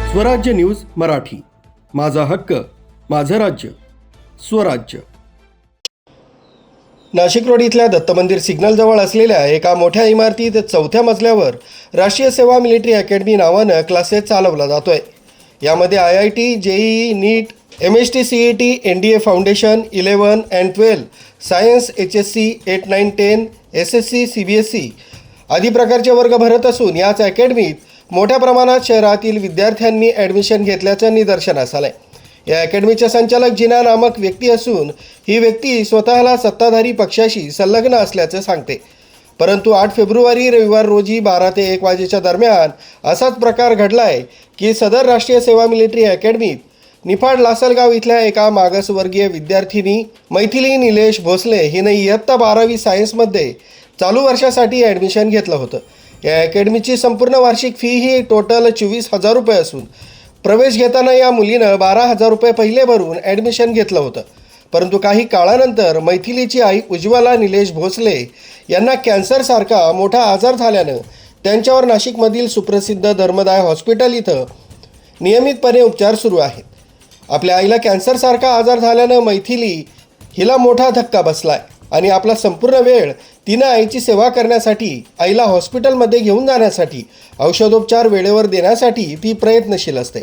स्वराज्य न्यूज मराठी, माझा हक्क माझं राज्य स्वराज्य। नाशिक रोड इथल्या दत्त मंदिर सिग्नलजवळ असलेल्या एका मोठ्या इमारतीत 4थ्या मजल्यावर राष्ट्रीय सेवा मिलिटरी अकॅडमी नावानं क्लासेस चालवला जातोय। यामध्ये IIT, JEE, NEET, MST, CET, NDA foundation, 11 and 12, science, HSC, 8, 9, 10, SSC, CBSE आदी प्रकारचे वर्ग भरत असून याच अकॅडमीत मोठ्या प्रमाणात शहरातील विद्यार्थ्यांनी ॲडमिशन घेतल्याचं निदर्शनास आलंय। या अकॅडमीचे संचालक जिना नामक व्यक्ती असून ही व्यक्ती स्वतःला सत्ताधारी पक्षाशी संलग्न असल्याचं सांगते। परंतु 8 फेब्रुवारी रविवार रोजी 12 ते 1 वाजेच्या दरम्यान असाच प्रकार घडलाय की सदर राष्ट्रीय सेवा मिलिटरी अकॅडमीत निफाड लासलगाव इथल्या एका मागासवर्गीय विद्यार्थिनी मैथिली निलेश भोसले हिने इयत्ता 12वी सायन्समध्ये चालू वर्षासाठी ॲडमिशन घेतलं होतं। या अकॅडमीची संपूर्ण वार्षिक फी ही टोटल 24,000 रुपये असून प्रवेश घेताना या मुलीनं 12,000 रुपये पहिले भरून ॲडमिशन घेतलं होतं। परंतु काही काळानंतर मैथिलीची आई उज्ज्वला निलेश भोसले यांना कॅन्सरसारखा मोठा आजार झाल्यानं त्यांच्यावर नाशिकमधील सुप्रसिद्ध धर्मदाय हॉस्पिटल इथं नियमितपणे उपचार सुरू आहेत। आपल्या आईला कॅन्सरसारखा आजार झाल्यानं मैथिली हिला मोठा धक्का बसलाय आणि आपला संपूर्ण वेळ तिनं आईची सेवा करण्यासाठी, आईला हॉस्पिटलमध्ये घेऊन जाण्यासाठी, औषधोपचार वेळेवर देण्यासाठी ती प्रयत्नशील असते।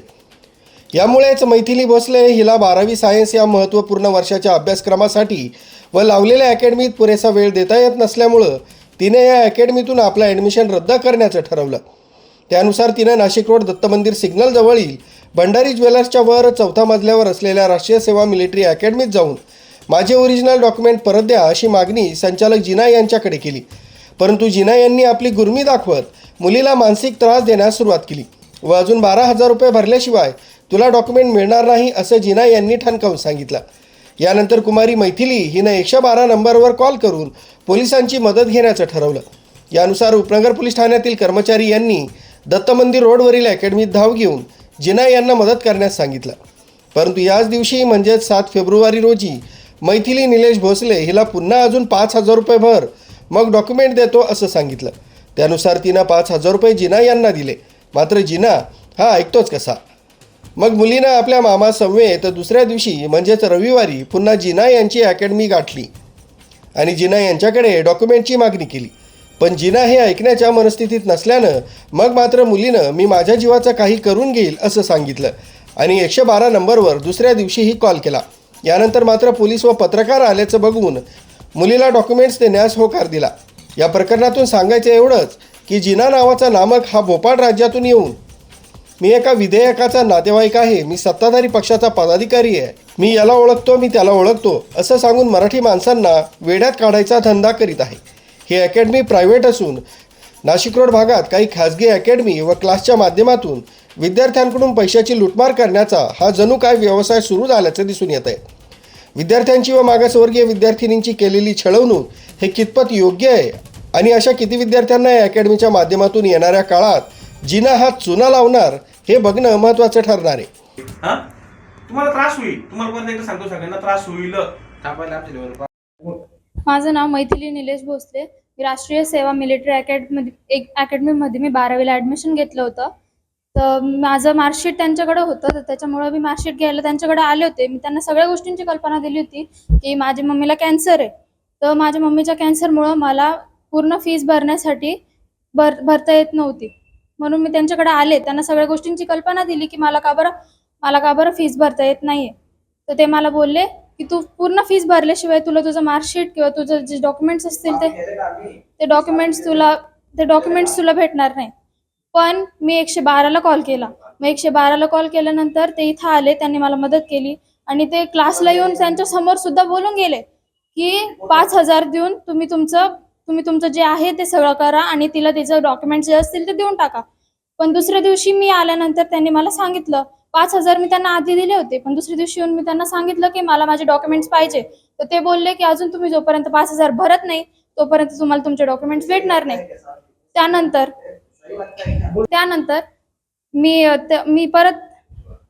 यामुळेच मैथिली भोसले हिला 12वी सायन्स या महत्त्वपूर्ण वर्षाच्या अभ्यासक्रमासाठी व लावलेल्या अकॅडमीत पुरेसा वेळ देता येत नसल्यामुळं तिने या अकॅडमीतून आपलं ॲडमिशन रद्द करण्याचं ठरवलं। त्यानुसार तिनं नाशिक रोड दत्त मंदिर सिग्नलजवळील भंडारी ज्वेलर्सच्या वर 4थ्या मजल्यावर असलेल्या राष्ट्रीय सेवा मिलिटरी अकॅडमीत जाऊन माझे ओरिजिनल डॉक्युमेंट परत द्या अशी मागणी संचालक जिना यांच्याकडे केली। परंतु जिना यांनी आपली गुर्मी दाखवत मुलीला मानसिक त्रास देण्यास सुरुवात केली व अजून 12,000 रुपये भरल्याशिवाय तुला डॉक्युमेंट मिळणार नाही असं जिना यांनी ठणकावून सांगितलं। यानंतर कुमारी मैथिली हिनं 112 नंबरवर कॉल करून पोलिसांची मदत घेण्याचं ठरवलं। यानुसार उपनगर पोलीस ठाण्यातील कर्मचारी यांनी दत्त मंदिर रोडवरील अकॅडमीत धाव घेऊन जिना यांना मदत करण्यास सांगितलं। परंतु याच दिवशी म्हणजेच 7 फेब्रुवारी रोजी मैथिली निलेश भोसले हिला पुन्हा अजून 5,000 रुपये भर, मग डॉक्युमेंट देतो असं सांगितलं। त्यानुसार तिनं 5,000 रुपये जिना यांना दिले। मात्र जिना हा ऐकतोच कसा। मग मुलीनं आपल्या मामा समवेत दुसऱ्या दिवशी म्हणजेच रविवारी पुन्हा जिना यांची अकॅडमी गाठली आणि जिना यांच्याकडे डॉक्युमेंटची मागणी केली। पण जिना हे ऐकण्याच्या मनस्थितीत नसल्यानं मग मात्र मुलीनं मी माझ्या जीवाचं काही करून घेईल असं सांगितलं आणि 112 नंबरवर दुसऱ्या दिवशीही कॉल केला। यानंतर मात्र पोलीस व पत्रकार आल्याचं बघून मुलीला डॉक्युमेंट्स देण्यास होकार दिला। या प्रकरणातून सांगायचं एवढंच की जिना नावाचा नामक हा भोपाळ राज्यातून येऊन मी एका विधेयकाचा नातेवाईक आहे, मी सत्ताधारी पक्षाचा पदाधिकारी आहे, मी याला ओळखतो, मी त्याला ओळखतो असं सांगून मराठी माणसांना वेड्यात काढायचा धंदा करीत आहे। ही अकॅडमी प्रायव्हेट असून नाशिक रोड भागात काही खाजगी अकॅडमी व क्लासच्या माध्यमातून विद्यार्थ्यांकडून पैशाची लूटमार करण्याचा हा जणू काय व्यवसाय सुरू झाल्याचं दिसून येत आहे। विद्यार्थ्यांची व मागासवर्गीय विद्यार्थिनींची केलेली छळवणूक हे कितपत योग्य आहे आणि अशा किती विद्यार्थ्यांना या अकॅडमीच्या माध्यमातून येणाऱ्या काळात जिना हा चुना लावणार हे बघणं महत्त्वाचं ठरणार आहे। तुम्हाला त्रास होईल, तुम्हाला परत एकदा सांगतो, सगळ्यांना त्रास होईल। माझं नाव मैथिली निलेश भोसले। मी राष्ट्रीय सेवा मिलिटरी अकॅडमीमध्ये मी 12वीला ॲडमिशन घेतलं होतं। तर माझं मार्कशीट त्यांच्याकडे होतं, तर त्याच्यामुळं मी मार्कशीट घ्यायला त्यांच्याकडे आले होते। मी त्यांना सगळ्या गोष्टींची कल्पना दिली होती की माझ्या मम्मीला कॅन्सर आहे, तर माझ्या मम्मीच्या कॅन्सरमुळं मला पूर्ण फीस भरण्यासाठी भरता येत नव्हती, म्हणून मी त्यांच्याकडे आले। त्यांना सगळ्या गोष्टींची कल्पना दिली की मला का बरं फीस भरता येत नाही आहे। तर ते मला बोलले की तू पूर्ण फीस भरल्याशिवाय तुला तुझं मार्कशीट किंवा तुझं जे डॉक्युमेंट्स असतील ते डॉक्युमेंट्स तुला भेटणार नाही। पण मी 112ला कॉल केला। मग 112ला कॉल केल्यानंतर ते इथं आले, त्यांनी मला मदत केली आणि ते क्लासला येऊन त्यांच्या समोर सुद्धा बोलून गेले की 5,000 देऊन तुम्ही तुमचं जे आहे ते सगळं करा आणि तिला तिचं डॉक्युमेंट्स जे असतील ते देऊन टाका। पण दुसऱ्या दिवशी मी आल्यानंतर त्यांनी मला सांगितलं, 5,000 मी त्यांना आधी दिले होते, पण दुसऱ्या दिवशी येऊन मी त्यांना सांगितलं की मला माझे डॉक्युमेंट्स पाहिजे। तर ते बोलले की अजून तुम्ही जोपर्यंत 5,000 भरत नाही तोपर्यंत तुम्हाला तुमचे डॉक्युमेंट्स भेटणार नाही। त्यानंतर मी परत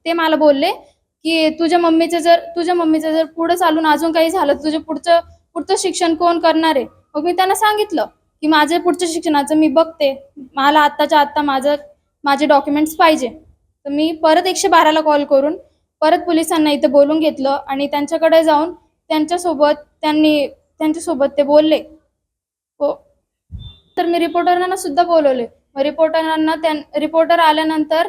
ते मला बोलले की तुझ्या मम्मीचं जर पुढे चालून अजून काही झालं तर तुझं पुढचं शिक्षण कोण करणार आहे। मग मी त्यांना सांगितलं की माझे पुढच्या शिक्षणाचं मी बघते, मला आत्ताच्या आत्ता माझे डॉक्युमेंट्स पाहिजे। तर मी परत 112ला कॉल करून परत पोलिसांना इथे बोलून घेतलं आणि त्यांच्याकडे जाऊन त्यांच्यासोबत ते बोलले. हो. तर मी रिपोर्टरांना सुद्धा बोलवले. मग रिपोर्टर आल्यानंतर